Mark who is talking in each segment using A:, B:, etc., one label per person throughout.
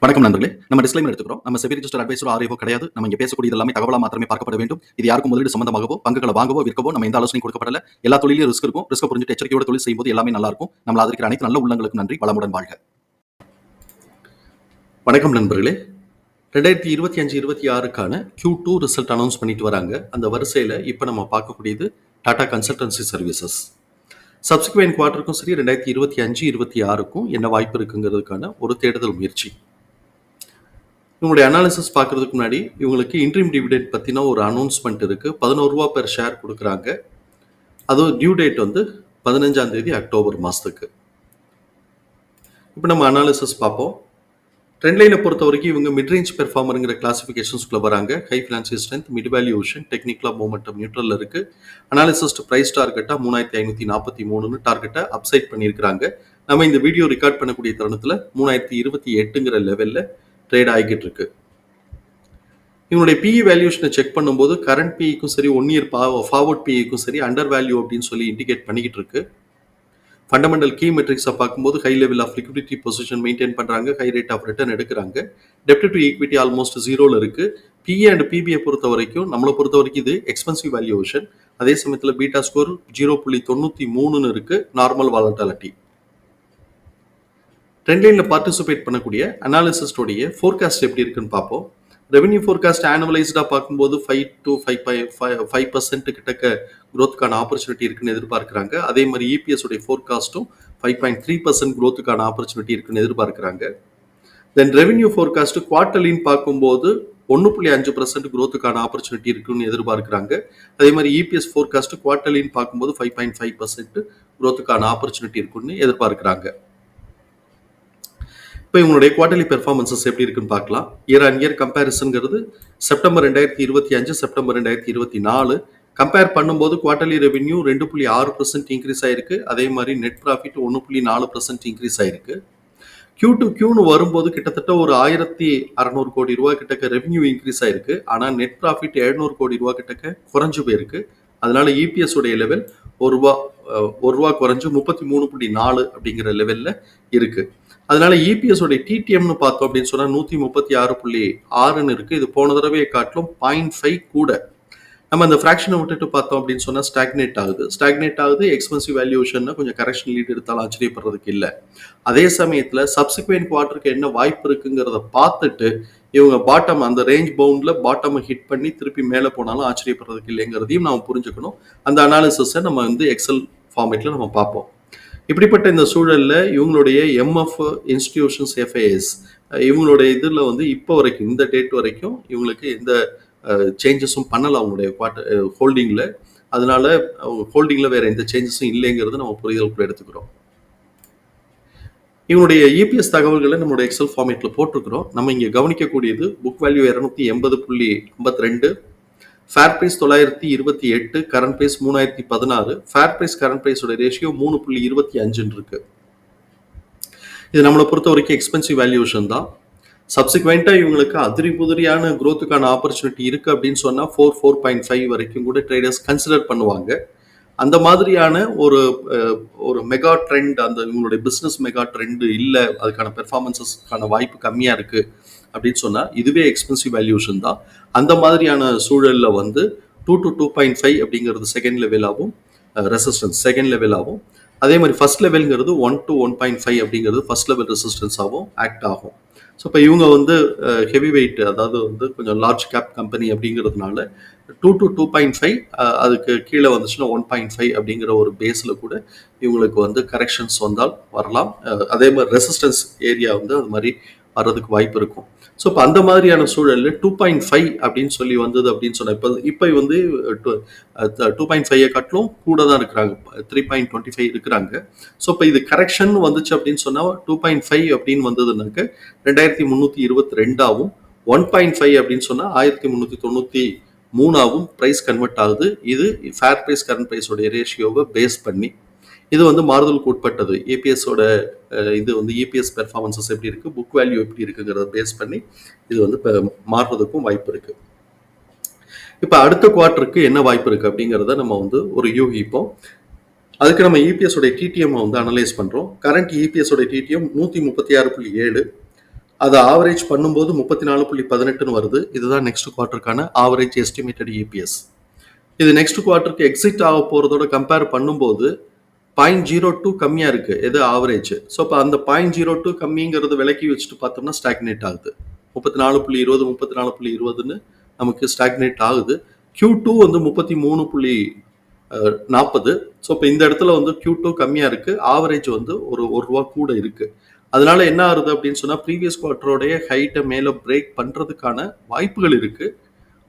A: வணக்கம் நண்பர்களே. நம்ம டிஸ்க்ளைமர் எடுத்துக்கிறோம். நம்ம செபி ரிஜிஸ்டர் அட்வைசரோ ஆர்ஐஓ கிடையாது. நம்ம இங்க பேசக்கூடியது எல்லாமே தகவலா மாத்திரமே பார்க்கப்பட வேண்டும். இது யாருக்கும் முதலீடு சம்பந்தமாகவோ, பங்குகளை வாங்கவோ, விற்கவோ நம்ம எந்த ஆலோசனையும் கொடுக்கப்படல. எல்லா தொழிலும் ரிஸ்க் இருக்கும். ரிஸ்க் புரிஞ்சுட்டு எச்சரிக்கையோட தொழில் செய்யும்போது எல்லாமே நல்லா இருக்கும். நம்மள ஆதரிக்கிற அனைத்து நல்ல உள்ளங்களுக்கும் நன்றி. வளமுடன் வாழ்க. வணக்கம் நண்பர்களே. 2025-26க்கான Q2 ரிசல்ட் அனௌன்ஸ் பண்ணிட்டு வராங்க. அந்த வரிசையில இப்ப நம்ம பார்க்கக்கூடியது டாடா கன்சல்டன்சி சர்வீசஸ். சப்சிக்வெண்ட் குவார்ட்டருக்கும் சரி 2025-26க்கும் என்ன வாய்ப்பு இருக்குங்கிறதுக்கான ஒரு தேடுதல் முயற்சி. இவங்களுடைய அனாலிசிஸ் பார்க்கறதுக்கு முன்னாடி இவங்களுக்கு இன்ட்ரீம் டிவிடெண்ட் பற்றின ஒரு அனௌன்ஸ்மெண்ட் இருக்குது. 11 ரூபா பெர் ஷேர் கொடுக்குறாங்க. அது டியூ டேட் வந்து 15ஆம் தேதி அக்டோபர் மாதத்துக்கு. இப்போ நம்ம அனாலிசிஸ் பார்ப்போம். ட்ரெண்ட் லைனை பொறுத்த வரைக்கும் இவங்க மிட்ரேஞ்ச் பெர்ஃபார்மருங்கிற கிளாசிஃபிகேஷன்ஸ்குள்ளே வராங்க. High financial strength, mid valuation, டெக்னிக்கலாக மூமெண்டம் நியூட்ரலில் இருக்குது. அனாலிசிஸ்ட் ப்ரைஸ் டார்கெட்டாக 3543 டார்கெட்டை அப்சைட் பண்ணியிருக்கிறாங்க. நம்ம இந்த வீடியோ ரெக்கார்ட் பண்ணக்கூடிய தருணத்தில் 3028ங்கிற லெவலில் ட்ரேட் ஆகிக்கிட்டு இருக்கு. இவங்களுடைய பிஇ வேல்யூஷனை செக் பண்ணும்போது கரண்ட் பிஇக்கும் சரி 1 இயர் ஃபார்வர்ட் பிஇக்கும் சரி அண்டர் வேல்யூ அப்படின்னு சொல்லி இண்டிகேட் பண்ணிக்கிட்டு இருக்கு. ஃபண்டமெண்டல் கீ மெட்ரிக்ஸை பார்க்கும்போது high level of liquidity position maintain பண்ணுறாங்க. ஹை ரேட் ஆஃப் ரிட்டர்ன் எடுக்கிறாங்க. டெப்ட் டு ஈக்விட்டி ஆல்மோஸ்ட் 0ல இருக்கு. பிஇ அண்ட் பிபிஐ பொறுத்த வரைக்கும் நம்மளை பொறுத்த வரைக்கும் இது எக்ஸ்பென்சிவ் வேல்யூவேஷன். அதே சமயத்தில் பீட்டா ஸ்கோர் 0.93ன்னு இருக்கு. Normal volatility. ட்ரெண்ட் லைனில் பார்ட்டிசிபேட் பண்ணக்கூடிய அனாலிசிஸ்டோடைய ஃபோர்காஸ்ட் எப்படி இருக்குன்னு பார்ப்போம். ரெவென்யூ ஃபோர்காஸ்ட் ஆனுவலைஸ்டாக பார்க்கும்போது 5 to 5% கிட்டக்க க்ரோத்துக்கான ஆப்பர்ச்சுனிட்டி இருக்குன்னு எதிர்பார்க்குறாங்க. அதே மாதிரி இபிஎஸ் உடைய ஃபோர்காஸ்ட்டும் 5.3% க்ரோத்துக்கான ஆப்பர்ச்சுனிட்டி இருக்குன்னு எதிர்பார்க்குறாங்க. தென் ரெவென்யூ ஃபோர்காஸ்ட் குவார்டர்லின்னு பார்க்கும்போது 1.5% க்ரோத்துக்கான ஆப்பர்ச்சுனிட்டி இருக்குன்னு எதிர்பார்க்குறாங்க. அதே மாதிரி இபிஎஸ் ஃபோர்காஸ்ட் குவார்டர்லின்னு பார்க்கும்போது 5.5% க்ரோத்துக்கான ஆப்பர்ச்சுனிட்டி இருக்குன்னு எதிர்பார்க்குறாங்க. இப்போ இவங்களுடைய குவார்டர்லி பெர்ஃபார்மன்சஸ் எப்படி இருக்குன்னு பார்க்கலாம். இயர் ஆன் இயர் கம்பேரிசன்கிறது செப்டம்பர் 2025 செப்டம்பர் 2024 கம்பேர் பண்ணும்போது குவார்டர்லி ரெவென்யூ 2.6% இன்க்ரீஸ் ஆயிருக்கு. அதே மாதிரி நெட் ப்ராஃபிட் 1.4% இன்க்ரீஸ் ஆயிருக்கு. Q2Qன்னு வரும்போது கிட்டத்தட்ட ஒரு 1600 கோடி ரூபாய் கிட்டக்க ரெவென்யூ இன்க்ரீஸ் ஆயிருக்கு. ஆனால் நெட் ப்ராஃபிட் 700 கோடி ரூபாய் கிட்டக்க குறைஞ்சு போயிருக்கு. அதனால இபிஎஸ் உடைய லெவல் ஒரு ரூபா குறைஞ்சு 33.4 அப்படிங்கிற லெவல்ல இருக்கு. அதனால இபிஎஸ் உடைய டிடிஎம்னு பார்த்தோம் அப்படின்னு சொன்னா 136.6ன்னு இருக்கு. இது போன தடவையை காட்டிலும் 0.5 கூட. நம்ம அந்த ஃப்ராக்ஷனை விட்டுட்டு பார்த்தோம் அப்படின்னு சொன்னா ஸ்டாக்னேட் ஆகுது. எக்ஸ்பென்சிவ் வேல்யூஷன்னா கொஞ்சம் கரெக்ஷன் லீட் எடுத்தாலும் ஆச்சரியப்படுறதுக்கு இல்லை. அதே சமயத்துல சப்சிக்வெண்ட் குவார்ட்டருக்கு என்ன வாய்ப்பு இருக்குங்கிறத பார்த்துட்டு இவங்க பாட்டம் அந்த ரேஞ்ச் பவுண்ட்ல பாட்டம் ஹிட் பண்ணி திருப்பி மேலே போனாலும் ஆச்சரியப்படுறதுக்கு இல்லைங்கிறதையும் நம்ம புரிஞ்சுக்கணும். அந்த அனாலிசிஸை நம்ம வந்து எக்ஸல் ஃபார்மேட்ல நம்ம பார்ப்போம். இப்படிப்பட்ட இந்த சூழல்ல இவங்களுடைய எம்எஃப் இன்ஸ்டிடியூஷன்ஸ் எஃப்ஐஎஸ் இவங்களுடைய இதில் வந்து இப்போ வரைக்கும் இந்த டேட் வரைக்கும் இவங்களுக்கு எந்த சேஞ்சஸும் பண்ணல அவங்களுடைய ஹோல்டிங்கில். அதனால ஹோல்டிங்கில் வேற எந்த சேஞ்சஸும் இல்லைங்கிறது நம்ம புரிதலுக்குள்ள எடுத்துக்கிறோம். இவங்களுடைய இபிஎஸ் தகவல்களை நம்மளுடைய எக்ஸல் ஃபார்மேட்ல போட்டிருக்கிறோம். நம்ம இங்கே கவனிக்கக்கூடியது book value 280.82, fair price 928, current price 3016, fair price current பிரைஸோட ரேஷியோ 3.25 இருக்கு. இது நம்மளை பொறுத்த வரைக்கும் எக்ஸ்பென்சிவ் வேல்யூஷன் தான். சப்சிக்வெண்டா இவங்களுக்கு அதிரி புதிரியான குரோத்துக்கான ஆப்பர்ச்சுனிட்டி இருக்கு அப்படின்னு சொன்னா 4.5 வரைக்கும் கூட ட்ரேடர்ஸ் கன்சிடர் பண்ணுவாங்க. அந்த மாதிரியான ஒரு மெகா ட்ரெண்ட், அந்த இவங்களுடைய பிஸ்னஸ் மெகா ட்ரெண்ட் இல்லை, அதுக்கான பெர்ஃபார்மன்ஸஸ்க்கான வாய்ப்பு கம்மியாக இருக்கு அப்படின்னு சொன்னால் இதுவே எக்ஸ்பென்சிவ் வேல்யூஷன் தான். அந்த மாதிரியான சூழலில் வந்து 2 to 2.5 அப்படிங்கிறது செகண்ட் லெவலாகவும் ரெசிஸ்டன்ஸ் செகண்ட் லெவலாகவும், அதே மாதிரி ஃபர்ஸ்ட் லெவல்ங்கிறது 1 to 1.5 அப்படிங்கிறது ஃபர்ஸ்ட் லெவல் ரெசிஸ்டன்ஸாகவும் ஆக்ட் ஆகும். ஸோ இப்போ இவங்க வந்து ஹெவி வெயிட், அதாவது வந்து கொஞ்சம் லார்ஜ் கேப் கம்பெனி அப்படிங்கிறதுனால 2 to 2.5 அதுக்கு கீழே வந்துச்சுன்னா 1.5 அப்படிங்கிற ஒரு பேஸில் கூட இவங்களுக்கு வந்து கரெக்ஷன்ஸ் வந்தால் வரலாம். அதே மாதிரி ரெசிஸ்டன்ஸ் ஏரியா வந்து அது மாதிரி வர்றதுக்கு வாய்ப்பு இருக்கும். ஸோ இப்போ அந்த மாதிரியான சூழலில் 2.5 அப்படின்னு சொல்லி வந்தது அப்படின்னு சொன்னால் இப்போ வந்து 2.5 காட்டிலும் கூட தான் இருக்கிறாங்க, 3.25 இருக்கிறாங்க. ஸோ இப்போ இது கரெக்ஷன் வந்துச்சு அப்படின்னு சொன்னால் 2.5 அப்படின்னு வந்ததுனாக்க 2322ஆகவும், 1.5 அப்படின்னு சொன்னால் 1393ஆகவும் ப்ரைஸ் கன்வெர்ட் ஆகுது. இது ஃபேர் ப்ரைஸ் கரண்ட் ப்ரைஸோடைய ரேஷியோவை பேஸ் பண்ணி இது வந்து மாறுதலுக்கு உட்பட்டது. ஏபிஎஸோட இது வந்து இபிஎஸ் பெர்ஃபார்மன்ஸஸ் எப்படி இருக்கு, புக் வேல்யூ எப்படி இருக்குங்கிறத பேஸ் பண்ணி இது வந்து மாறுறதுக்கும் வாய்ப்பு இருக்கு. இப்போ அடுத்த குவார்ட்டருக்கு என்ன வாய்ப்பு இருக்கு அப்படிங்கிறத நம்ம வந்து ஒரு யூகிப்போம். அதுக்கு நம்ம இபிஎஸ் உடைய டிடிஎம் வந்து அனலைஸ் பண்றோம். கரண்ட் இபிஎஸ் உடைய டிடிஎம் 136.7, அதை ஆவரேஜ் பண்ணும்போது 34.18 வருது. இதுதான் நெக்ஸ்ட் குவார்ட்டருக்கான ஆவரேஜ் எஸ்டிமேட்டட் இபிஎஸ். இது நெக்ஸ்ட் குவார்ட்டருக்கு எக்ஸிட் ஆக போறதோட கம்பேர் பண்ணும்போது 0.02 கம்மியா இருக்கு. எது ஆவரேஜ். ஸோ இப்போ அந்த 0.02 கம்மிங்கிறது விலக்கி வச்சுட்டு பார்த்தோம்னா ஸ்டாக்னேட் ஆகுது. 34.20 34.20ன்னு நமக்கு ஸ்டாக்னேட் ஆகுது. Q2 வந்து 33.40. ஸோ இப்போ இந்த இடத்துல வந்து Q2 கம்மியா இருக்கு. ஆவரேஜ் வந்து ஒரு ரூபா கூட இருக்கு. அதனால என்ன ஆகுது அப்படின்னு சொன்னா ப்ரீவியஸ் குவார்ட்டரோடைய ஹைட்டை மேல பிரேக் பண்றதுக்கான வாய்ப்புகள் இருக்கு.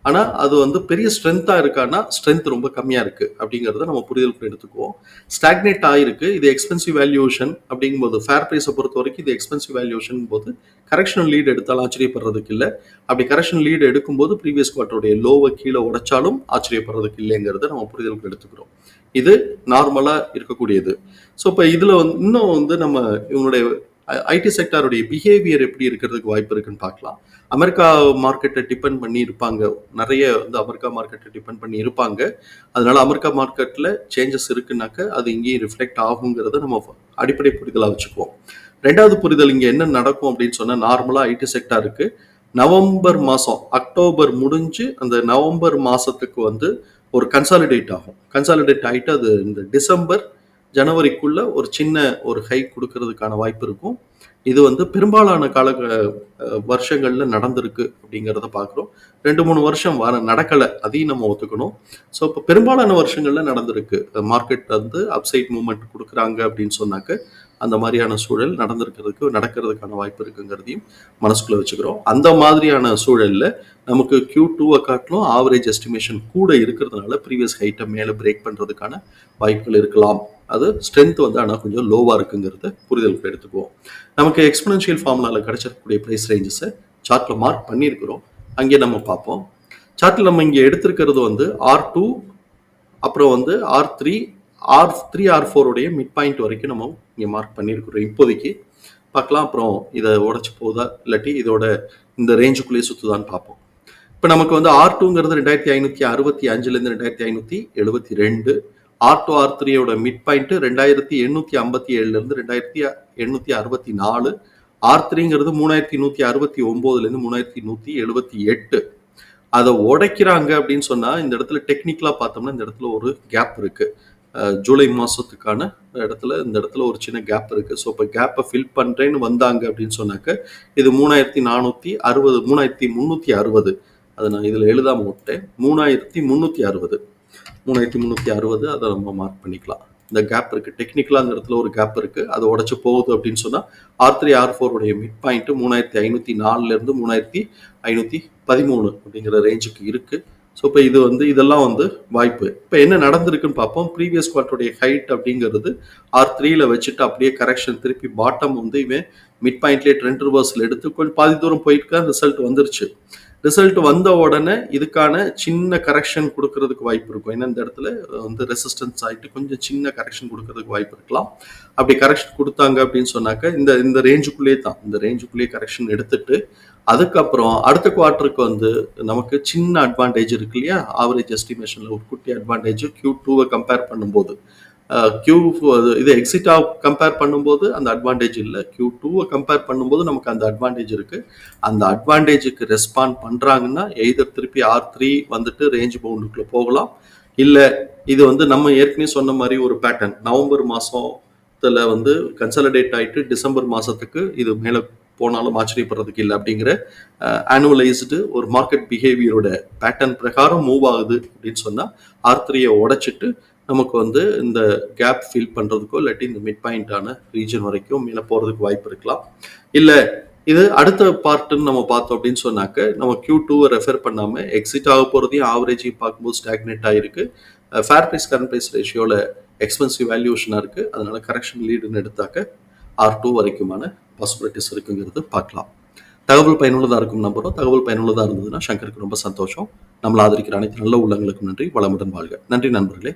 A: ஆனா அது வந்து பெரிய ஸ்ட்ரென்த்தா இருக்கான்னா ஸ்ட்ரென்த் ரொம்ப கம்மியா இருக்கு அப்படிங்கறத நம்ம புரிதலுக்கு எடுத்துக்குவோம். ஸ்டாக்னேட் ஆயிருக்கு. இது எக்ஸ்பென்சிவ் வேல்யூஷன் அப்படிங்கும்போது ஃபேர் பிரைஸை பொறுத்த வரைக்கும் இது எக்ஸ்பென்சிவ் வேல்யூஷன் போது கரெக்ஷனல் லீட் எடுத்தாலும் ஆச்சரியப்படுறதுக்கு இல்லை. அப்படி கரெக்ஷன் லீடு எடுக்கும்போது ப்ரீவியஸ் குவார்ட்டருடைய லோவை கீழே உடைச்சாலும் ஆச்சரியப்படுறதுக்கு இல்லைங்கிறத நம்ம புரிதலுக்கு எடுத்துக்கிறோம். இது நார்மலா இருக்கக்கூடியது. ஸோ இப்போ இதுல வந்து இன்னும் வந்து நம்ம இவங்களுடைய ஐடி செக்டாருடைய பிஹேவியர் எப்படி இருக்கிறதுக்கு வாய்ப்பு இருக்குன்னு பார்க்கலாம். அமெரிக்கா மார்க்கெட்டை டிபெண்ட் பண்ணி இருப்பாங்க. நிறைய வந்து அமெரிக்கா மார்க்கெட்டை டிபெண்ட் பண்ணி இருப்பாங்க. அதனால அமெரிக்கா மார்க்கெட்டில் சேஞ்சஸ் இருக்குனாக்க அது இங்கேயும் ரிஃப்ளெக்ட் ஆகுங்கிறத நம்ம அடிப்படை புரிதலாக வச்சுக்குவோம். ரெண்டாவது புரிதல் இங்கே என்ன நடக்கும் அப்படின்னு சொன்னால் நார்மலாக ஐடி செக்டாருக்கு நவம்பர் மாதம் அக்டோபர் முடிஞ்சு அந்த நவம்பர் மாதத்துக்கு வந்து ஒரு கன்சாலிடேட் ஆகும். கன்சாலிடேட் ஆகிட்டு அது இந்த டிசம்பர் ஜனவரிக்குள்ள ஒரு சின்ன ஒரு ஹைக் கொடுக்கறதுக்கான வாய்ப்பு இருக்கும். இது வந்து பெரும்பாலான வருஷங்கள்ல நடந்திருக்கு அப்படிங்கிறத பார்க்குறோம். 2-3 வருஷம் நடக்கலை, அதையும் நம்ம ஒத்துக்கணும். ஸோ இப்போ பெரும்பாலான வருஷங்கள்ல நடந்திருக்கு. மார்க்கெட் வந்து அப்சைட் மூவ்மெண்ட் கொடுக்குறாங்க அப்படின்னு சொன்னாக்க அந்த மாதிரியான சூழல் நடக்கிறதுக்கான வாய்ப்பு இருக்குங்கிறதையும் மனசுக்குள்ள வச்சுக்கிறோம். அந்த மாதிரியான சூழல்ல நமக்கு Q2 காட்டிலும் ஆவரேஜ் எஸ்டிமேஷன் கூட இருக்கிறதுனால ப்ரீவியஸ் ஹைட்டை மேலே பிரேக் பண்றதுக்கான வாய்ப்புகள் இருக்கலாம். அது ஸ்ட்ரென்த் வந்து ஆனால் கொஞ்சம் லோவாக இருக்குங்கிறத புரிதலுக்கு எடுத்துக்குவோம். நமக்கு எக்ஸ்போனென்ஷியல் ஃபார்முலால கிடைச்சிருக்கக்கூடிய ப்ரைஸ் ரேஞ்சஸை சார்ட்ல மார்க் பண்ணியிருக்கிறோம். அங்கே நம்ம பார்ப்போம். சார்ட்ல நம்ம இங்கே எடுத்திருக்கிறது வந்து R2, அப்புறம் வந்து R3, R4 உடைய மிட் பாயிண்ட் வரைக்கும் நம்ம இங்கே மார்க் பண்ணியிருக்கிறோம். இப்போதைக்கு பார்க்கலாம். அப்புறம் இதை உடச்சு போதா இல்லாட்டி இதோட இந்த ரேஞ்சுக்குள்ளேயே சுற்றுதான்னு பார்ப்போம். இப்போ நமக்கு வந்து R2ங்கிறது 2565லேருந்து 2572. R2 R3யோட mid point 2857லேருந்து 2864. R3ங்கிறது 3169லேருந்து 3178. அதை உடைக்கிறாங்க அப்படின்னு சொன்னா இந்த இடத்துல டெக்னிக்கலா பார்த்தோம்னா இந்த இடத்துல ஒரு கேப் இருக்கு. ஜூலை மாசத்துக்கான இடத்துல இந்த இடத்துல ஒரு சின்ன கேப் இருக்கு. ஸோ இப்போ கேப்பை ஃபில் பண்றேன்னு வந்தாங்க அப்படின்னு சொன்னாக்க இது 3460 3360. அதை நான் இதில் எழுதாம விட்டேன். 3360 அதை நம்ம மார்க் பண்ணிக்கலாம். இந்த கேப் இருக்கு. டெக்னிக்கலா அந்த இடத்துல ஒரு கேப் இருக்கு. அதை உடைச்சு போகுது அப்படின்னு சொன்னா R3 R4 உடைய மிட் பாயிண்ட் 3504லேருந்து 3513 அப்படிங்கிற ரேஞ்சுக்கு இருக்கு. ஸோ இப்போ இது வந்து இதெல்லாம் வந்து வாய்ப்பு. இப்போ என்ன நடந்திருக்குன்னு பார்ப்போம். ப்ரீவியஸ் குவார்ட்டருடைய ஹைட் அப்படிங்கிறது R3ல வச்சுட்டு அப்படியே கரெக்ஷன் திருப்பி பாட்டம் வந்து இவன் மிட் பாயிண்ட்லேயே ட்ரெண்ட் ரிவர்ஸில் எடுத்து கொஞ்சம் பாதி தூரம் போயிட்டு ரிசல்ட் வந்துருச்சு. ரிசல்ட் வந்த உடனே இதுக்கான சின்ன கரெக்ஷன் கொடுக்கறதுக்கு வாய்ப்பு இருக்கும். ஏன்னா இந்த இடத்துல வந்து ரெசிஸ்டன்ஸ் ஆகிட்டு கொஞ்சம் சின்ன கரெக்ஷன் கொடுக்கறதுக்கு வாய்ப்பு இருக்கலாம். அப்படி கரெக்ஷன் கொடுத்தாங்க அப்படின்னு சொன்னாக்க இந்த ரேஞ்சுக்குள்ளேயே தான், இந்த ரேஞ்சுக்குள்ளேயே கரெக்ஷன் எடுத்துட்டு அதுக்கப்புறம் அடுத்த குவார்ட்டருக்கு வந்து நமக்கு சின்ன அட்வான்டேஜ் இருக்கு இல்லையா, ஆவரேஜ் எஸ்டிமேஷன்ல ஒரு குட்டி அட்வான்டேஜ் Q2 கம்பேர் பண்ணும்போது. இது எக்ஸிட்டா கம்பேர் பண்ணும்போது அந்த அட்வான்டேஜ் இல்லை. Q2 கம்பேர் பண்ணும்போது நமக்கு அந்த அட்வான்டேஜ் இருக்கு. அந்த அட்வான்டேஜுக்கு ரெஸ்பாண்ட் பண்றாங்கன்னா எய்தர் திருப்பி R3 வந்துட்டு ரேஞ்ச் பவுண்டுக்குள்ள போகலாம். இல்லை இது வந்து நம்ம ஏற்கனவே சொன்ன மாதிரி ஒரு பேட்டர்ன் நவம்பர் மாசத்துல வந்து கன்சாலிடேட் ஆயிட்டு டிசம்பர் மாசத்துக்கு இது மேல போனாலும் ஆச்சரியப்படுறதுக்கு இல்லை அப்படிங்கிற ஆனுவலைஸ்டு ஒரு மார்க்கெட் பிஹேவியரோட பேட்டர்ன் பிரகாரம் மூவ் ஆகுது அப்படின்னு சொன்னா R3 உடைச்சிட்டு நமக்கு வந்து இந்த கேப் ஃபில் பண்றதுக்கோ இல்லாட்டி இந்த மிட் பாயிண்டான ரீஜன் வரைக்கும் மேலே போறதுக்கு வாய்ப்பு இருக்கலாம். இல்லை இது அடுத்த பார்ட்டுன்னு நம்ம பார்த்தோம் அப்படின்னு சொன்னாக்க நம்ம Q2 ரெஃபர் பண்ணாம எக்ஸிட் ஆக போறதையும் ஆவரேஜையும் பார்க்கும்போது ஸ்டாக்னேட் ஆயிருக்கு. ஃபேர் பிரைஸ் கரண்ட் பிரைஸ் ரேஷியோல எக்ஸ்பென்சிவ் வேல்யூஷனா இருக்கு. அதனால கரெக்ஷன் லீடுன்னு எடுத்தாக்க R2 வரைக்குமான பாசிபிலிட்டிஸ் இருக்குங்கிறது பார்க்கலாம். தகவல் பயனுள்ளதாக இருக்கும் நம்புறோம். தகவல் பயனுள்ளதாக இருந்ததுன்னா சங்கருக்கு ரொம்ப சந்தோஷம். நம்மளை ஆதரிக்கிற அனைத்து நல்ல உள்ளங்களுக்கும் நன்றி. வளமுடன் வாழ்க. நன்றி நண்பர்களே.